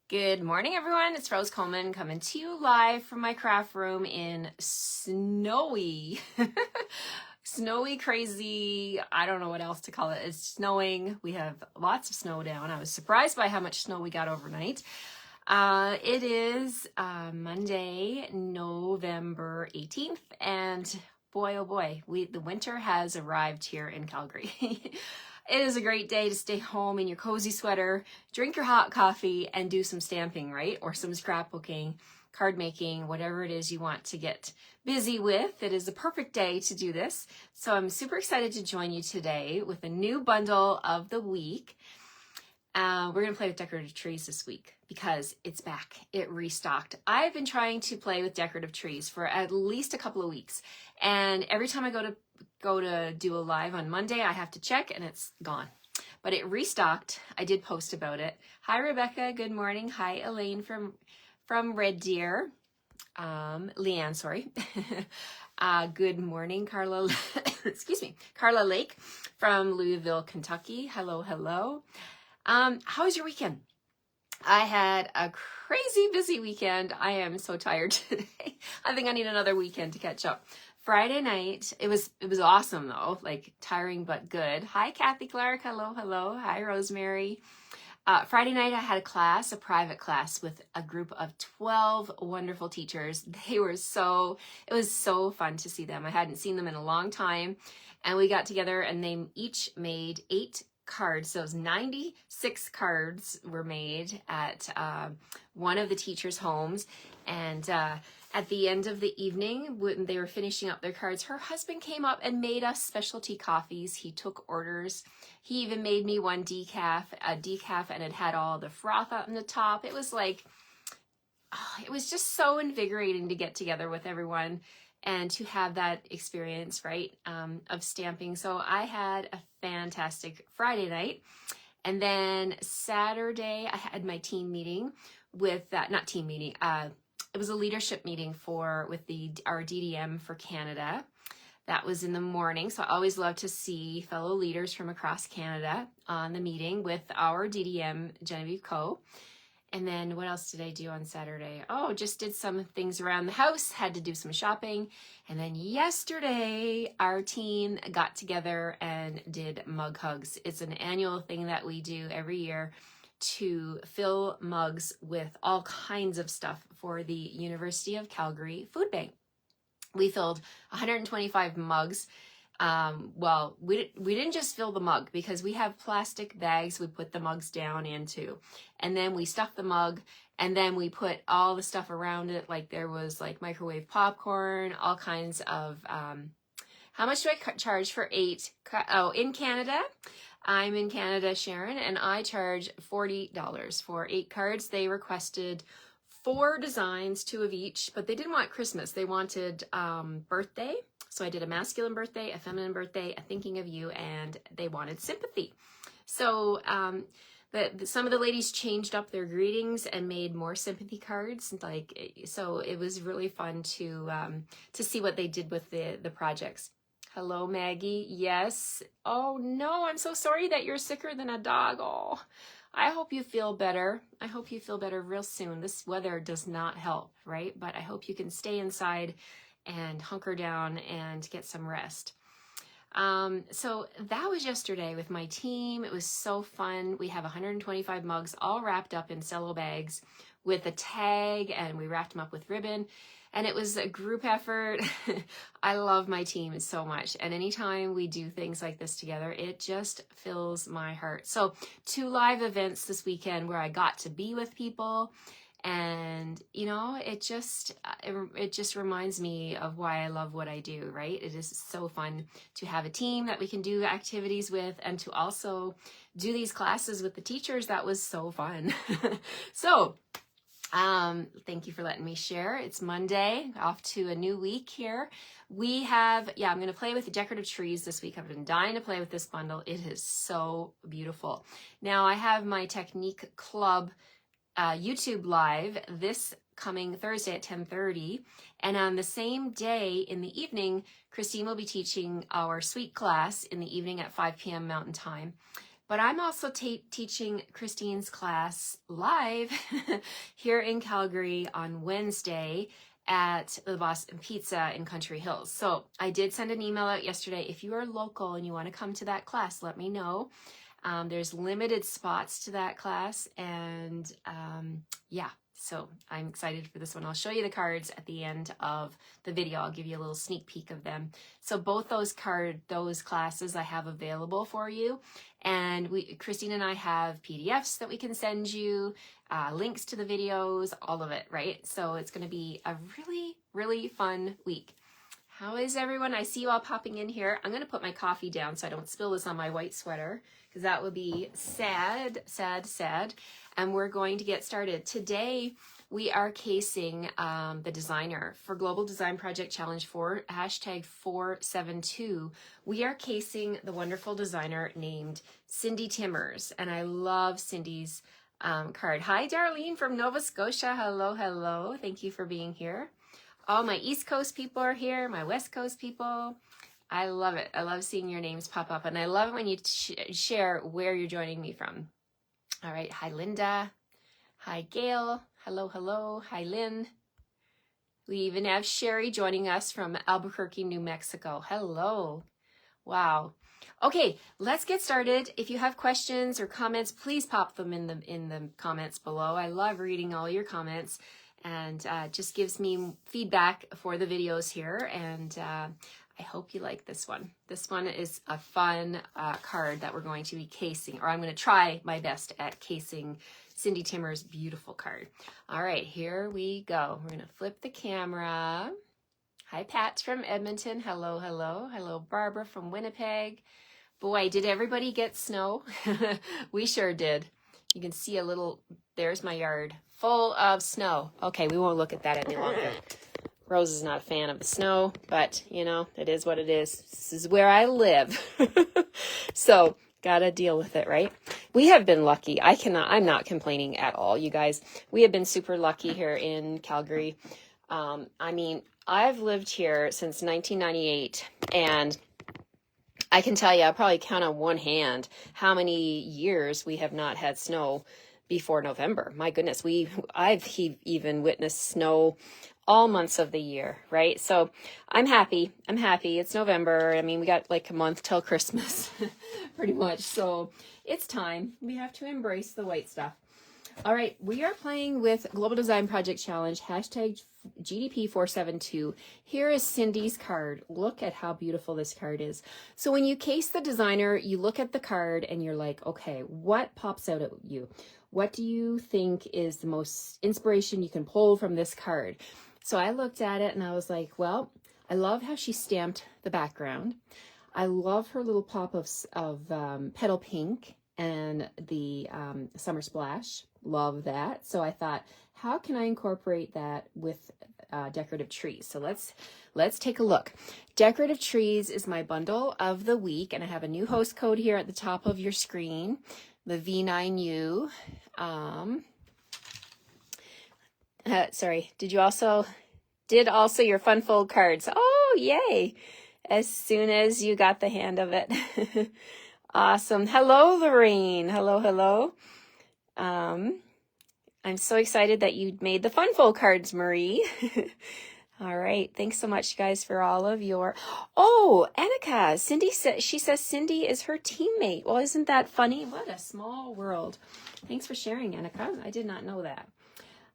Good morning, everyone. It's Rose Coleman coming to you live from my craft room in snowy, snowy, crazy. I don't know what else to call it. It's snowing. We have lots of snow down. I was surprised by how much snow we got overnight. It is Monday, November 18th, and boy, oh boy, the winter has arrived here in Calgary. It is a great day to stay home in your cozy sweater, drink your hot coffee, and do some stamping, right? Or some scrapbooking, card making, whatever it is you want to get busy with. It is a perfect day to do this. So I'm super excited to join you today with a new bundle of the week. We're going to play with decorative trees this week because it's back. It restocked. I've been trying to play with decorative trees for at least a couple of weeks. And every time I go to do a live on Monday, I have to check and it's gone. But it restocked. I did post about it. Hi, Rebecca. Good morning. Hi, Elaine from Red Deer. Leanne, sorry. Good morning, Carla. Excuse me. Carla Lake from Louisville, Kentucky. Hello, hello. How was your weekend? I had a crazy busy weekend. I am so tired today. I think I need another weekend to catch up. Friday night, it was awesome though, like tiring but good. Hi, Kathy Clark. Hello, hello. Hi, Rosemary. Friday night, I had a private class with a group of 12 wonderful teachers. It was so fun to see them. I hadn't seen them in a long time. And we got together and they each made 8 cards. So it was 96 cards were made at one of the teachers' homes. And at the end of the evening, when they were finishing up their cards, her husband came up and made us specialty coffees. He took orders. He even made me one decaf, and it had all the froth on the top. It was like, it was just so invigorating to get together with everyone and to have that experience, right, of stamping. So I had a fantastic Friday night. And then Saturday, I had my team meeting with that, not team meeting, it was a leadership meeting with our DDM for Canada. That was in the morning. So I always love to see fellow leaders from across Canada on the meeting with our DDM, Genevieve Coe. And then what else did I do on Saturday? Oh, just did some things around the house, had to do some shopping. And then yesterday, our team got together and did mug hugs. It's an annual thing that we do every year to fill mugs with all kinds of stuff for the University of Calgary Food Bank. We filled 125 mugs. Well, we didn't just fill the mug because we have plastic bags we put the mugs down into, and then we stuff the mug, and then we put all the stuff around it. Like there was like microwave popcorn, all kinds of, how much do I charge for 8? Oh, in Canada, I'm in Canada, Sharon, and I charge $40 for 8 cards. They requested 4 designs, 2 of each, but they didn't want Christmas. They wanted birthday. So I did a masculine birthday, a feminine birthday, a thinking of you, and they wanted sympathy. So some of the ladies changed up their greetings and made more sympathy cards. So it was really fun to see what they did with the projects. Hello, Maggie. Yes. Oh no, I'm so sorry that you're sicker than a dog. Oh, I hope you feel better. I hope you feel better real soon. This weather does not help, right? But I hope you can stay inside and hunker down and get some rest. So that was yesterday with my team. It was so fun. We have 125 mugs all wrapped up in cello bags with a tag, and we wrapped them up with ribbon. And it was a group effort. I love my team so much. And anytime we do things like this together, it just fills my heart. So 2 live events this weekend where I got to be with people. And, you know, it just reminds me of why I love what I do, right? It is so fun to have a team that we can do activities with and to also do these classes with the teachers. That was so fun. So, thank you for letting me share. It's Monday, off to a new week here. We have, I'm going to play with the decorative trees this week. I've been dying to play with this bundle. It is so beautiful. Now I have my Technique Club YouTube live this coming Thursday at 10:30, and on the same day in the evening, Christine will be teaching our suite class in the evening at 5 p.m. Mountain Time. but I'm also teaching Christine's class live here in Calgary on Wednesday at the Boston Pizza in Country Hills. So I did send an email out yesterday. If you are local and you want to come to that class, let me know. There's limited spots to that class, and yeah, so I'm excited for this one. I'll show you the cards at the end of the video. I'll give you a little sneak peek of them. So both those classes I have available for you, and Christine and I have PDFs that we can send you, links to the videos, all of it, right? So it's going to be a really, really fun week. How is everyone? I see you all popping in here. I'm going to put my coffee down so I don't spill this on my white sweater, because that would be sad, sad, sad. And we're going to get started. Today, we are casing the designer for Global Design Project Challenge for #472. We are casing the wonderful designer named Cindy Timmers. And I love Cindy's card. Hi, Darlene from Nova Scotia. Hello, hello. Thank you for being here. All my East Coast people are here, my West Coast people. I love it. I love seeing your names pop up, and I love it when you share where you're joining me from. All right. Hi, Linda. Hi, Gail. Hello, hello. Hi, Lynn. We even have Sherry joining us from Albuquerque, New Mexico. Hello. Wow. Okay, let's get started. If you have questions or comments, please pop them in the comments below. I love reading all your comments, and just gives me feedback for the videos here. And I hope you like this one. This one is a fun card that we're going to be casing, or I'm going to try my best at casing Cindy Timmers' beautiful card. All right, here we go. We're going to flip the camera. Hi, Pat from Edmonton. Hello, hello. Hello, Barbara from Winnipeg. Boy, did everybody get snow? We sure did. You can see a little, there's my yard, full of snow. Okay, we won't look at that any longer. Rose is not a fan of the snow, but you know, it is what it is. This is where I live. So, gotta deal with it, right? We have been lucky. I'm not complaining at all, you guys. We have been super lucky here in Calgary. I mean, I've lived here since 1998, and I can tell you, I probably count on one hand how many years we have not had snow before November. My goodness, I've even witnessed snow all months of the year, right? So I'm happy. It's November. I mean, we got like a month till Christmas, pretty much. So it's time. We have to embrace the white stuff. All right, we are playing with Global Design Project Challenge, #GDP472. Here is Cindy's card. Look at how beautiful this card is. So when you case the designer, you look at the card and you're like, okay, what pops out at you? What do you think is the most inspiration you can pull from this card? So I looked at it and I was like, well, I love how she stamped the background. I love her little pop of petal pink and the summer splash. Love that. So I thought, how can I incorporate that with decorative trees? So let's take a look. Decorative Trees is my bundle of the week, and I have a new host code here at the top of your screen, the V9U. Sorry, did also your fun fold cards? Oh, yay! As soon as you got the hand of it. Awesome. Hello, Lorraine. Hello, hello. I'm so excited that you made the fun fold cards, Marie. All right. Thanks so much, guys, for all of your... Oh, Annika. She says Cindy is her teammate. Well, isn't that funny? What a small world. Thanks for sharing, Annika. I did not know that.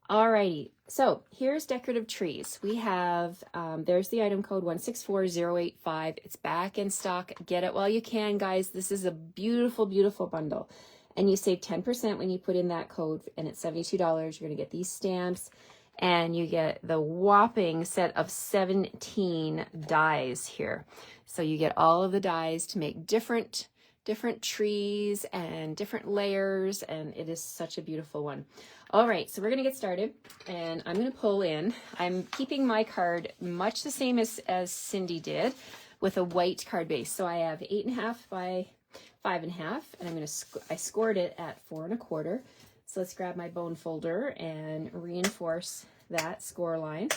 All righty. So here's Decorative Trees. We have, there's the item code 164085. It's back in stock. Get it while you can, guys. This is a beautiful, beautiful bundle. And you save 10% when you put in that code, and it's $72. You're going to get these stamps, and you get the whopping set of 17 dies here. So you get all of the dies to make different trees and different layers, and it is such a beautiful one. All right, so we're going to get started, and I'm going to pull in. I'm keeping my card much the same as Cindy did, with a white card base. So I have 8.5 by 5.5, and I scored it at 4 1/4. So let's grab my bone folder and reinforce that score line.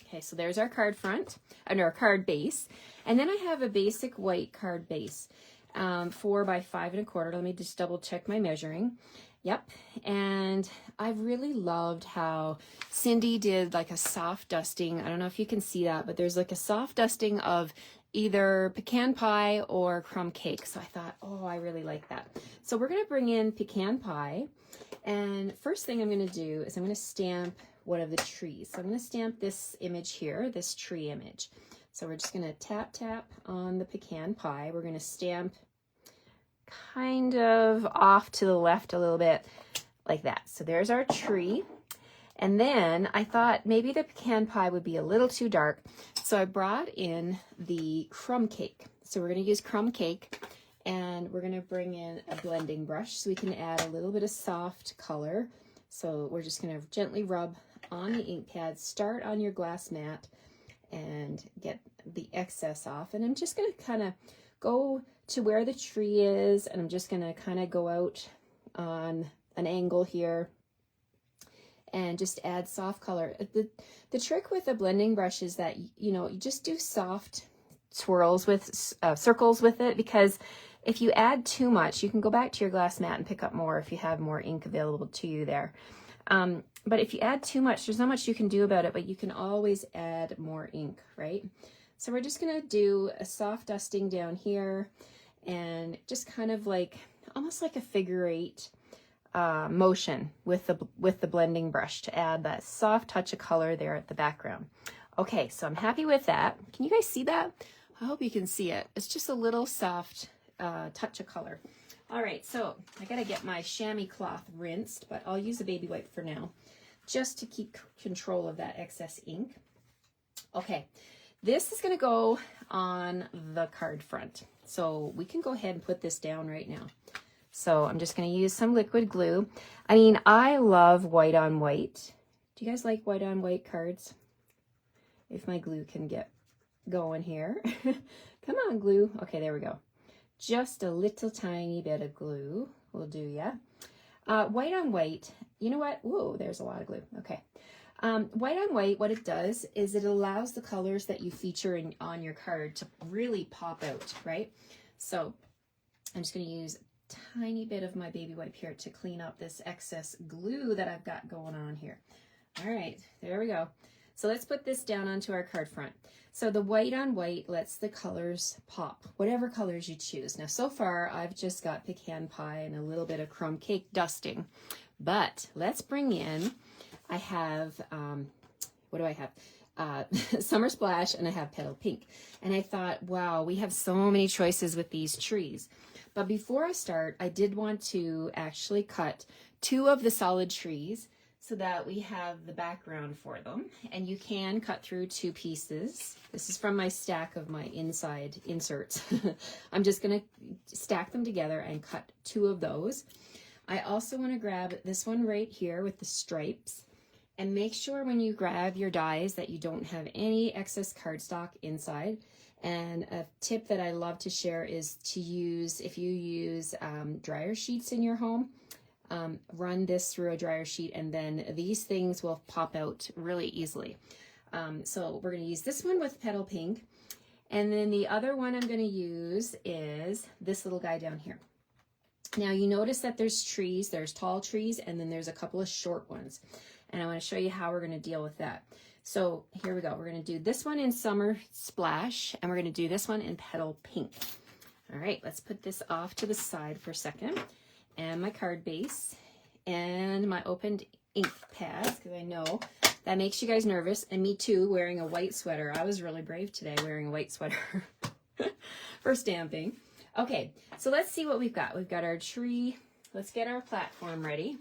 Okay, so there's our card front, and our card base. And then I have a basic white card base. 4 by 5 1/4. Let me just double check my measuring. Yep. And I really loved how Cindy did like a soft dusting. I don't know if you can see that, but there's like a soft dusting of either pecan pie or crumb cake. So I thought, oh, I really like that. So we're going to bring in pecan pie. And first thing I'm going to do is I'm going to stamp one of the trees. So I'm going to stamp this image here, this tree image. So we're just going to tap, tap on the pecan pie. We're going to stamp kind of off to the left a little bit like that. So there's our tree. And then I thought maybe the pecan pie would be a little too dark. So I brought in the crumb cake. So we're going to use crumb cake, and we're going to bring in a blending brush so we can add a little bit of soft color. So we're just going to gently rub on the ink pad, start on your glass mat, and get the excess off. And I'm just going to kind of go to where the tree is, and I'm just going to kind of go out on an angle here and just add soft color. The trick with a blending brush is that, you know, you just do soft swirls with circles with it, because if you add too much, you can go back to your glass mat and pick up more if you have more ink available to you there. But if you add too much, there's not much you can do about it, but you can always add more ink, right? So we're just going to do a soft dusting down here, and just kind of like almost like a figure 8 motion with the blending brush to add that soft touch of color there at the background. Okay, so I'm happy with that. Can you guys see that? I hope you can see it. It's just a little soft touch of color. All right, so I gotta get my chamois cloth rinsed, but I'll use a baby wipe for now, just to keep control of that excess ink. Okay, this is gonna go on the card front. So we can go ahead and put this down right now. So I'm just gonna use some liquid glue. I mean, I love white on white. Do you guys like white on white cards? If my glue can get going here. Come on, glue. Okay, there we go. Just a little tiny bit of glue will do, yeah. White on white, you know what? Whoa, there's a lot of glue. Okay. White on white, what it does is it allows the colors that you feature on your card to really pop out, right? So I'm just going to use a tiny bit of my baby wipe here to clean up this excess glue that I've got going on here. All right, there we go. So let's put this down onto our card front. So the white on white lets the colors pop, whatever colors you choose. Now, so far, I've just got pecan pie and a little bit of crumb cake dusting. But let's bring in, I have, what do I have? Summer Splash, and I have Petal Pink. And I thought, wow, we have so many choices with these trees. But before I start, I did want to actually cut 2 of the solid trees so that we have the background for them. And you can cut through 2 pieces. This is from my stack of my inside inserts. I'm just gonna stack them together and cut 2 of those. I also wanna grab this one right here with the stripes, and make sure when you grab your dies that you don't have any excess cardstock inside. And a tip that I love to share is to use, if you use dryer sheets in your home, run this through a dryer sheet, and then these things will pop out really easily. So we're going to use this one with Petal Pink, and then the other one I'm going to use is this little guy down here. Now you notice that there's trees, there's tall trees, and then there's a couple of short ones, and I want to show you how we're going to deal with that. So here we go. We're going to do this one in Summer Splash, and we're going to do this one in Petal Pink. All right, let's put this off to the side for a second. And my card base and my opened ink pads, because I know that makes you guys nervous, and me too, wearing a white sweater. I was really brave today wearing a white sweater for stamping. Okay, so let's see what we've got. We've got our tree. Let's get our platform ready.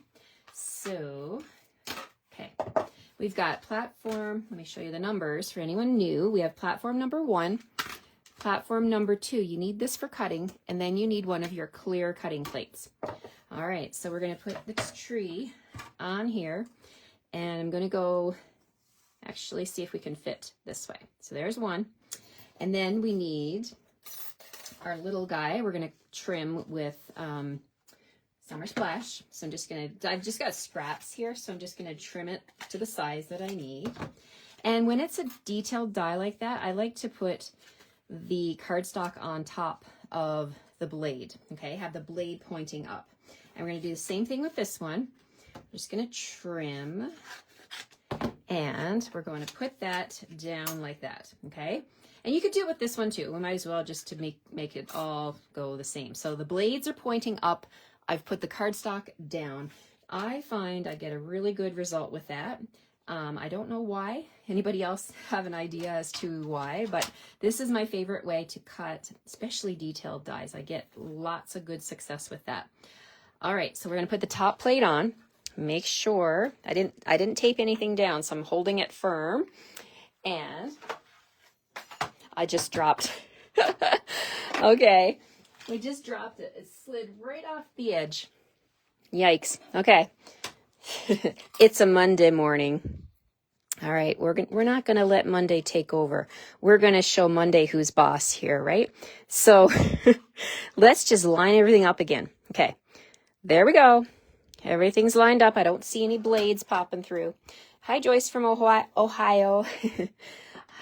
So, okay, we've got platform. Let me show you the numbers for anyone new. We have platform number 1, platform number 2. You need this for cutting, and then you need one of your clear cutting plates. All right, so we're going to put this tree on here, and I'm going to go actually see if we can fit this way. So there's one, and then we need our little guy. We're going to trim with Summer Splash. So I've just got scraps here, so I'm just going to trim it to the size that I need. And when it's a detailed die like that, I like to put the cardstock on top of the blade, okay? Have the blade pointing up. And we're gonna do the same thing with this one. I'm just gonna trim, and we're going to put that down like that, okay? And you could do it with this one too. We might as well just to make it all go the same. So the blades are pointing up. I've put the cardstock down. I find I get a really good result with that. I don't know why. Anybody else have an idea as to why? But this is my favorite way to cut, especially detailed dies. I get lots of good success with that. All right, so we're gonna put the top plate on. Make sure, I didn't tape anything down, so I'm holding it firm. And I just dropped, okay. We just dropped it. It slid right off the edge. Yikes. Okay. It's a Monday morning. All right, we're not going to let Monday take over. We're going to show Monday who's boss here, right? So let's just line everything up again. Okay, there we go. Everything's lined up. I don't see any blades popping through. Hi, Joyce from Ohio.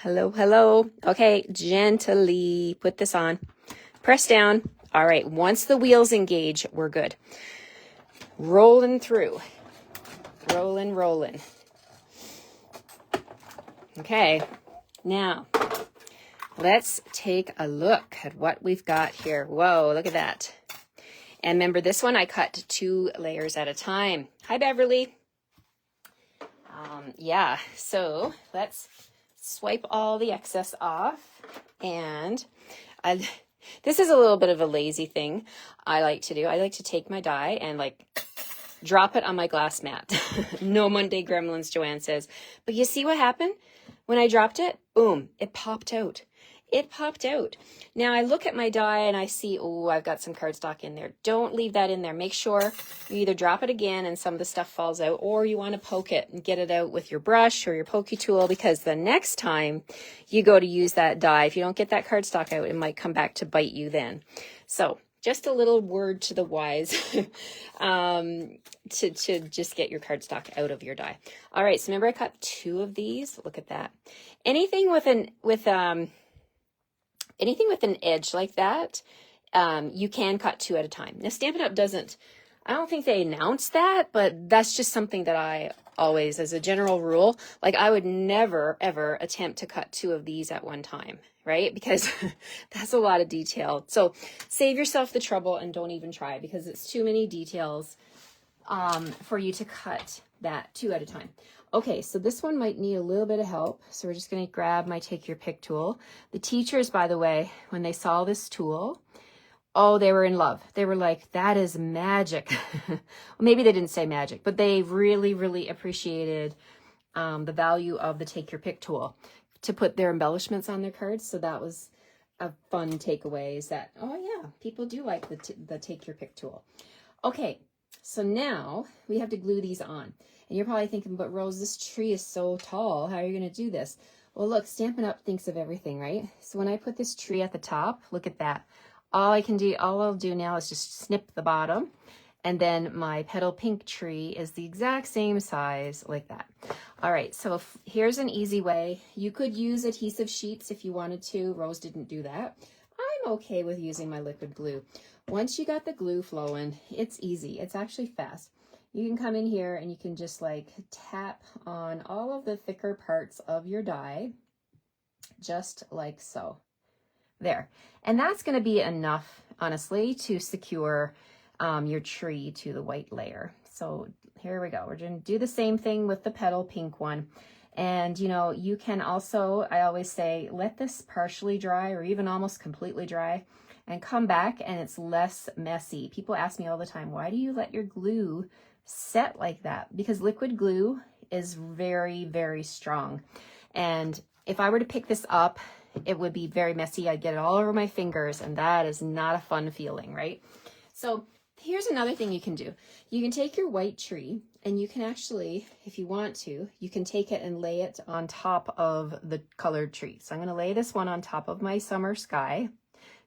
Hello, hello. Okay, gently put this on. Press down. All right, once the wheels engage, we're good. Rolling through. Rolling, rolling. Okay, now let's take a look at what we've got here. Whoa, look at that. And remember, this one I cut 2 layers at a time. Hi, Beverly. Yeah, so let's swipe all the excess off. And this is a little bit of a lazy thing I like to do. I like to take my die and like drop it on my glass mat. No Monday gremlins, Joanne says. But you see what happened? When I dropped it, boom, it popped out. It popped out. Now I look at my die and I see, oh, I've got some cardstock in there. Don't leave that in there. Make sure you either drop it again and some of the stuff falls out, or you want to poke it and get it out with your brush or your pokey tool, because the next time you go to use that die, if you don't get that cardstock out, it might come back to bite you then. So just a little word to the wise to just get your cardstock out of your die. All right, so remember I cut 2 of these. Look at that. Anything with an edge like that, you can cut 2 at a time. Now Stampin' Up! Doesn't, I don't think they announce that, but that's just something that I always, as a general rule, like I would never, ever attempt to cut 2 of these at one time, right? Because that's a lot of detail. So save yourself the trouble and don't even try, because it's too many details for you to cut that 2 at a time. Okay, so this one might need a little bit of help. So we're just going to grab my Take Your Pick tool. The teachers, by the way, when they saw this tool, oh, they were in love. They were like, that is magic. Well, maybe they didn't say magic, but they really, really appreciated the value of the Take Your Pick tool to put their embellishments on their cards. So that was a fun takeaway, is that, oh yeah, people do like the Take Your Pick tool. Okay, so now we have to glue these on. And you're probably thinking, but Rose, this tree is so tall. How are you going to do this? Well, look, Stampin' Up! Thinks of everything, right? So when I put this tree at the top, look at that. All I'll do now is just snip the bottom. And then my petal pink tree is the exact same size like that. All right, so here's an easy way. You could use adhesive sheets if you wanted to. Rose didn't do that. I'm okay with using my liquid glue. Once you got the glue flowing, it's easy. It's actually fast. You can come in here and you can just like tap on all of the thicker parts of your die, just like so. There. And that's going to be enough, honestly, to secure your tree to the white layer. So here we go. We're going to do the same thing with the petal pink one. And, you know, you can also, I always say, let this partially dry or even almost completely dry and come back and it's less messy. People ask me all the time, why do you let your glue set like that? Because liquid glue is very, very strong. And if I were to pick this up, it would be very messy. I'd get it all over my fingers, and that is not a fun feeling, right? So here's another thing you can do. You can take your white tree and you can actually, if you want to, you can take it and lay it on top of the colored tree. So I'm going to lay this one on top of my summer sky.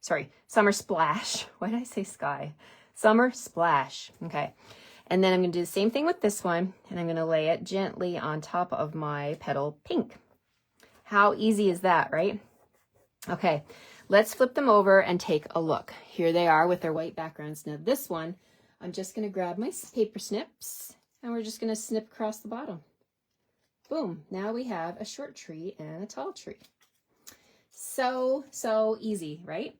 Sorry, summer splash. Why did I say sky? Summer splash. Okay. And then I'm going to do the same thing with this one, and I'm going to lay it gently on top of my petal pink. How easy is that, right? Okay, let's flip them over and take a look. Here they are with their white backgrounds. Now this one, I'm just going to grab my paper snips and we're just going to snip across the bottom. Boom. Now we have a short tree and a tall tree. So easy, right?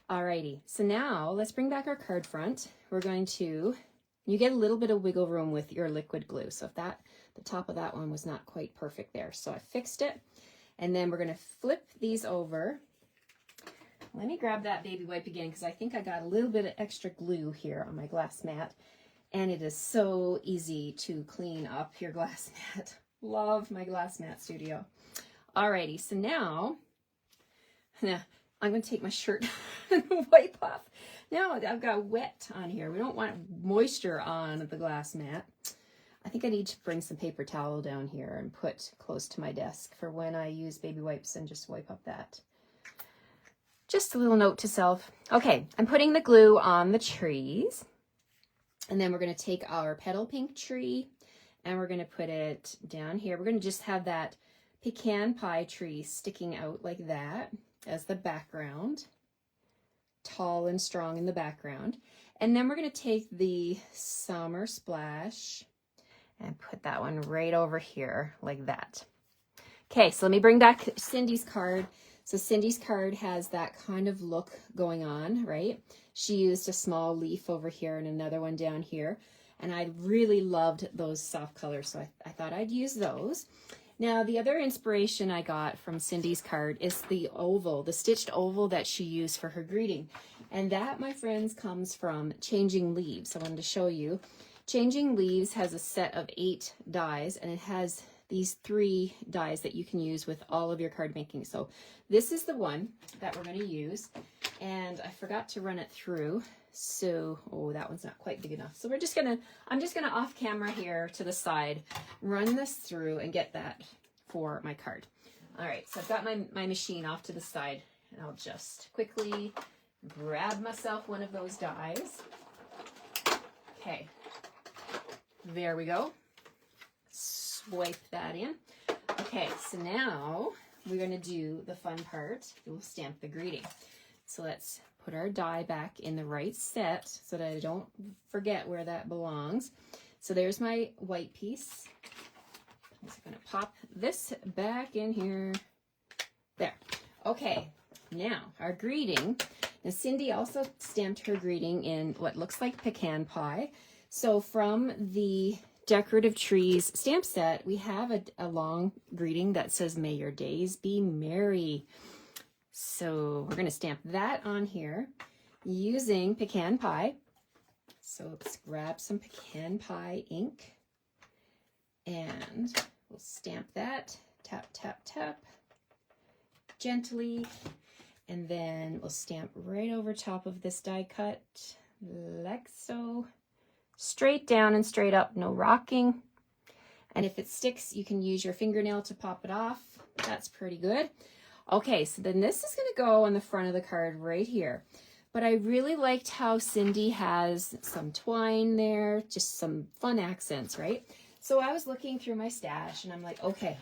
Alrighty. So now let's bring back our card front. We're going to, you get a little bit of wiggle room with your liquid glue. So if that, the top of that one was not quite perfect there. So I fixed it. And then we're going to flip these over. Let me grab that baby wipe again because I think I got a little bit of extra glue here on my glass mat. And it is so easy to clean up your glass mat. Love my glass mat studio. Alrighty, so now I'm going to take my shirt and wipe off. Now I've got wet on here. We don't want moisture on the glass mat. I think I need to bring some paper towel down here and put close to my desk for when I use baby wipes and just wipe up that. Just a little note to self. Okay, I'm putting the glue on the trees. And then we're going to take our petal pink tree and we're going to put it down here. We're going to just have that pecan pie tree sticking out like that as the background, tall and strong in the background. And then we're going to take the summer splash and put that one right over here like that. Okay, so let me bring back Cindy's card. So Cindy's card has that kind of look going on, right? She used a small leaf over here and another one down here. And I really loved those soft colors, so I thought I'd use those. Now, the other inspiration I got from Cindy's card is the oval, the stitched oval that she used for her greeting. And that, my friends, comes from Changing Leaves. I wanted to show you. Changing Leaves has a set of 8 dies, and it has these 3 dies that you can use with all of your card making. So this is the one that we're going to use, and I forgot to run it through. So, oh, that one's not quite big enough. So I'm just gonna off camera here to the side, run this through and get that for my card. All right, so I've got my machine off to the side and I'll just quickly grab myself one of those dies. Okay, there we go. Swipe that in. Okay, so now we're gonna do the fun part. We'll stamp the greeting. So let's put our die back in the right set so that I don't forget where that belongs. So there's my white piece. I'm just going to pop this back in here. There. Okay, now our greeting. Now Cindy also stamped her greeting in what looks like pecan pie. So from the Decorative Trees stamp set, we have a long greeting that says, "May your days be merry." So we're going to stamp that on here using pecan pie. So let's grab some pecan pie ink and we'll stamp that, tap, tap, tap, gently. And then we'll stamp right over top of this die cut, like so. Straight down and straight up, no rocking. And if it sticks, you can use your fingernail to pop it off. That's pretty good. Okay, so then this is going to go on the front of the card right here. But I really liked how Cindy has some twine there, just some fun accents, right? So I was looking through my stash and I'm like, okay,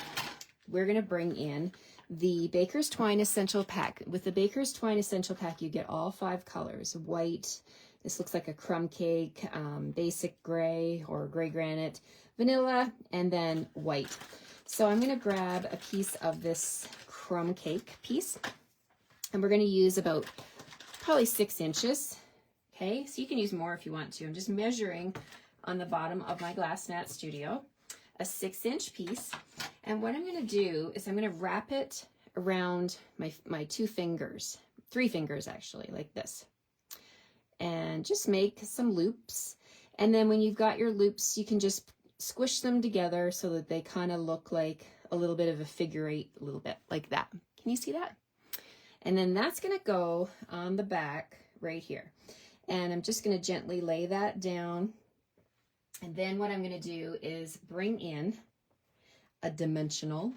we're going to bring in the Baker's Twine Essential Pack. With the Baker's Twine Essential Pack, you get all 5 colors. White, this looks like a crumb cake, basic gray or gray granite, vanilla, and then white. So I'm going to grab a piece of this crumb cake piece and we're going to use about probably 6 inches. Okay, so you can use more if you want to. I'm just measuring on the bottom of my glass mat studio, a 6-inch piece. And what I'm going to do is I'm going to wrap it around my 2 fingers, 3 fingers actually, like this, and just make some loops. And then when you've got your loops, you can just squish them together so that they kind of look like a little bit of a figure 8, a little bit like that. Can you see that? And then that's going to go on the back right here. And I'm just going to gently lay that down. And then what I'm going to do is bring in a dimensional.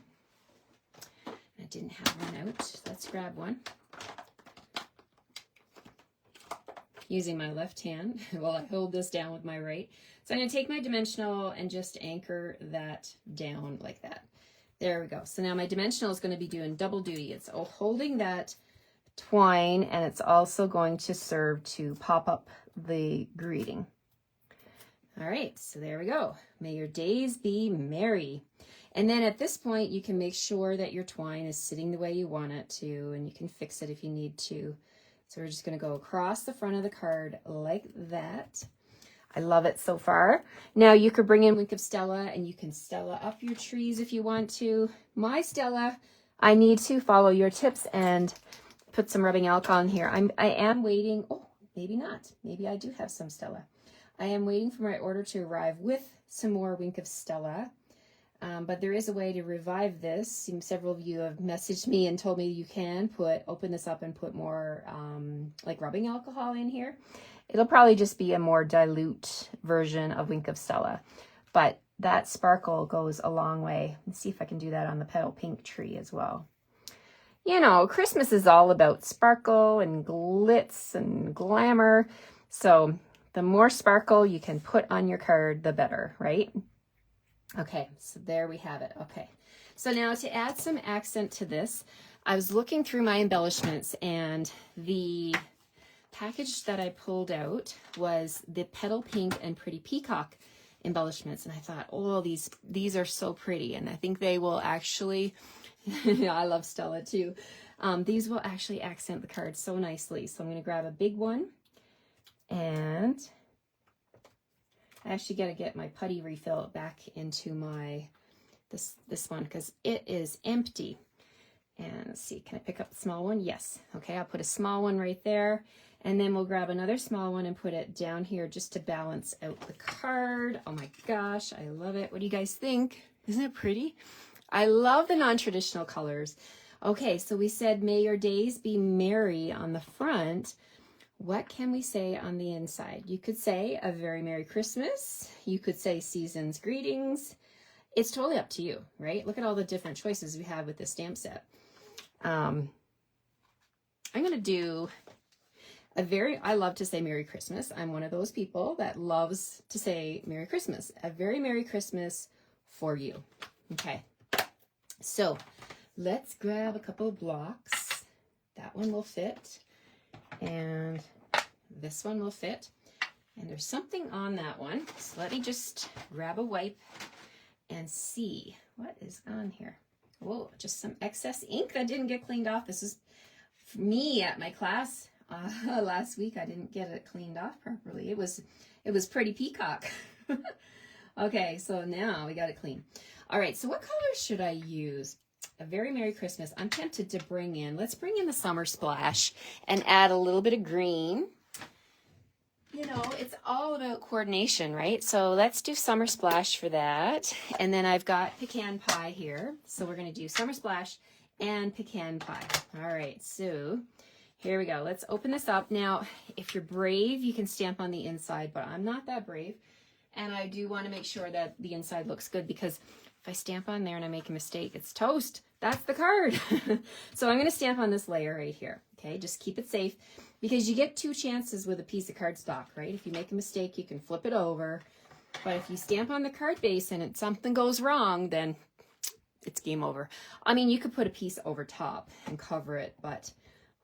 I didn't have one out. Let's grab one. Using my left hand while I hold this down with my right. So I'm going to take my dimensional and just anchor that down like that. There we go. So now my dimensional is going to be doing double duty. It's holding that twine, and it's also going to serve to pop up the greeting. All right, so there we go. May your days be merry. And then at this point, you can make sure that your twine is sitting the way you want it to, and you can fix it if you need to. So we're just going to go across the front of the card like that. I love it so far. Now you could bring in Wink of Stella, and you can Stella up your trees if you want to. My Stella, I need to follow your tips and put some rubbing alcohol in here. I am waiting. Oh, maybe not. Maybe I do have some Stella. I am waiting for my order to arrive with some more Wink of Stella. But there is a way to revive this. Several of you have messaged me and told me you can open this up and put more like rubbing alcohol in here. It'll probably just be a more dilute version of Wink of Stella. But that sparkle goes a long way. Let's see if I can do that on the petal pink tree as well. You know, Christmas is all about sparkle and glitz and glamour. So the more sparkle you can put on your card, the better, right? Okay, so there we have it. Okay, so now to add some accent to this, I was looking through my embellishments, and the package that I pulled out was the petal pink and pretty peacock embellishments, and I thought, oh, these are so pretty, and I think they will actually, I love Stella too, these will actually accent the card so nicely. So I'm going to grab a big one, and I actually got to get my putty refill back into my this one because it is empty. And let's see, can I pick up the small one? Yes. Okay, I'll put a small one right there, and then we'll grab another small one and put it down here just to balance out the card. Oh my gosh, I love it. What do you guys think? Isn't it pretty? I love the non-traditional colors. Okay, so we said may your days be merry on the front. What can we say on the inside? You could say a very Merry Christmas. You could say season's greetings. It's totally up to you, right? Look at all the different choices we have with this stamp set. I'm going to do I love to say Merry Christmas. I'm one of those people that loves to say Merry Christmas. A very Merry Christmas for you. Okay. So let's grab a couple of blocks. That one will fit. And this one will fit, and there's something on that one, so let me just grab a wipe and see what is on here. Whoa, just some excess ink that didn't get cleaned off. This is me at my class last week. I didn't get it cleaned off properly. It was pretty peacock. Okay, so now we got it clean. All right, so what colors should I use? A very Merry Christmas. I'm tempted to let's bring in the Summer Splash and add a little bit of green. You know, it's all about coordination, right? So let's do Summer Splash for that. And then I've got Pecan Pie here. So we're going to do Summer Splash and Pecan Pie. All right, so here we go. Let's open this up. Now, if you're brave, you can stamp on the inside, but I'm not that brave. And I do want to make sure that the inside looks good, because if I stamp on there and I make a mistake, it's toast. That's the card. So I'm going to stamp on this layer right here. Okay, just keep it safe, because you get 2 chances with a piece of cardstock, right? If you make a mistake, you can flip it over. But if you stamp on the card base and something goes wrong, then it's game over. I mean, you could put a piece over top and cover it, but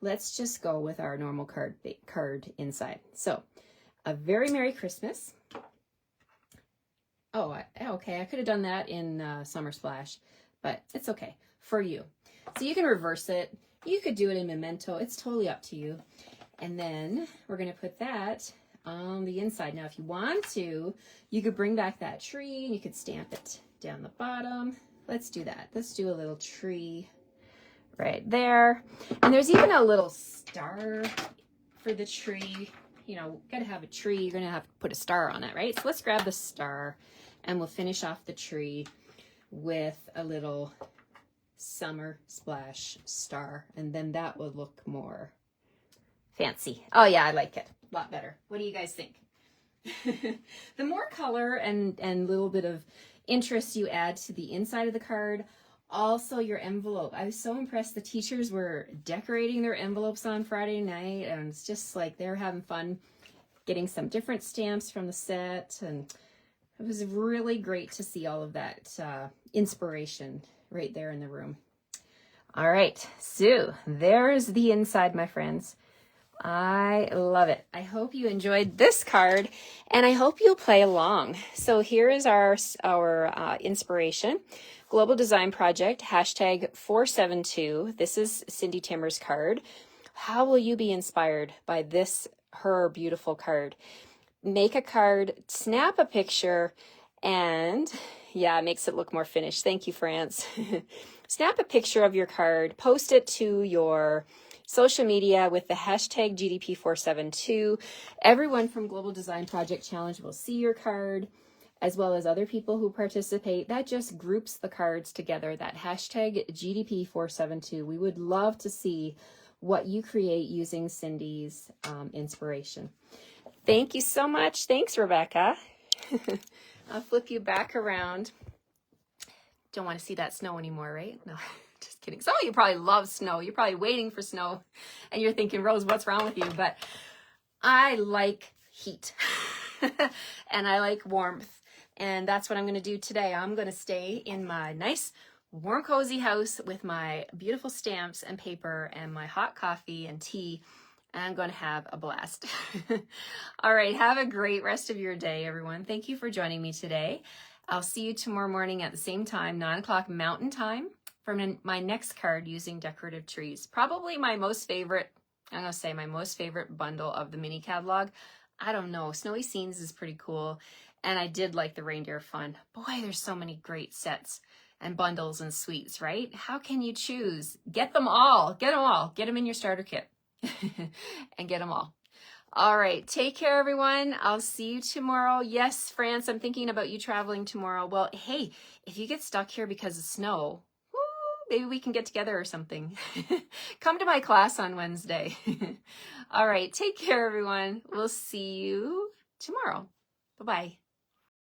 let's just go with our normal card inside. So, a very Merry Christmas. Oh, okay, I could have done that in Summer Splash, but it's okay for you. So you can reverse it. You could do it in Memento. It's totally up to you. And then we're going to put that on the inside. Now, if you want to, you could bring back that tree and you could stamp it down the bottom. Let's do that. Let's do a little tree right there. And there's even a little star for the tree. You know, got to have a tree. You're going to have to put a star on it, right? So let's grab the star and we'll finish off the tree with a little Summer Splash star. And then that will look more fancy. Oh yeah, I like it a lot better. What do you guys think? The more color and little bit of interest you add to the inside of the card, also your envelope. I was so impressed. The teachers were decorating their envelopes on Friday night, and it's just like they're having fun getting some different stamps from the set, and it was really great to see all of that inspiration right there in the room. All right, so there's the inside, my friends. I love it. I hope you enjoyed this card, and I hope you'll play along. So here is our inspiration. Global Design Project, hashtag 472. This is Cindy Timmer's card. How will you be inspired by her beautiful card? Make a card, snap a picture, and yeah, it makes it look more finished. Thank you, France. Snap a picture of your card, post it to your social media with the hashtag GDP472. Everyone from Global Design Project Challenge will see your card, as well as other people who participate. That just groups the cards together, that hashtag GDP472. We would love to see what you create using Cindy's inspiration. Thank you so much. Thanks, Rebecca. I'll flip you back around. Don't want to see that snow anymore, right? No, just kidding. Some of you probably love snow. You're probably waiting for snow and you're thinking, Rose, what's wrong with you? But I like heat and I like warmth. And that's what I'm going to do today. I'm going to stay in my nice, warm, cozy house with my beautiful stamps and paper and my hot coffee and tea. And I'm going to have a blast. All right. Have a great rest of your day, everyone. Thank you for joining me today. I'll see you tomorrow morning at the same time, 9 o'clock Mountain Time, for my next card using Decorative Trees. Probably my most favorite, I'm going to say my most favorite bundle of the mini catalog. I don't know. Snowy Scenes is pretty cool. And I did like the Reindeer Fun. Boy, there's so many great sets and bundles and suites, right? How can you choose? Get them all. Get them all. Get them in your starter kit and get them all. All right. Take care, everyone. I'll see you tomorrow. Yes, France, I'm thinking about you traveling tomorrow. Well, hey, if you get stuck here because of snow, woo, maybe we can get together or something. Come to my class on Wednesday. All right. Take care, everyone. We'll see you tomorrow. Bye-bye.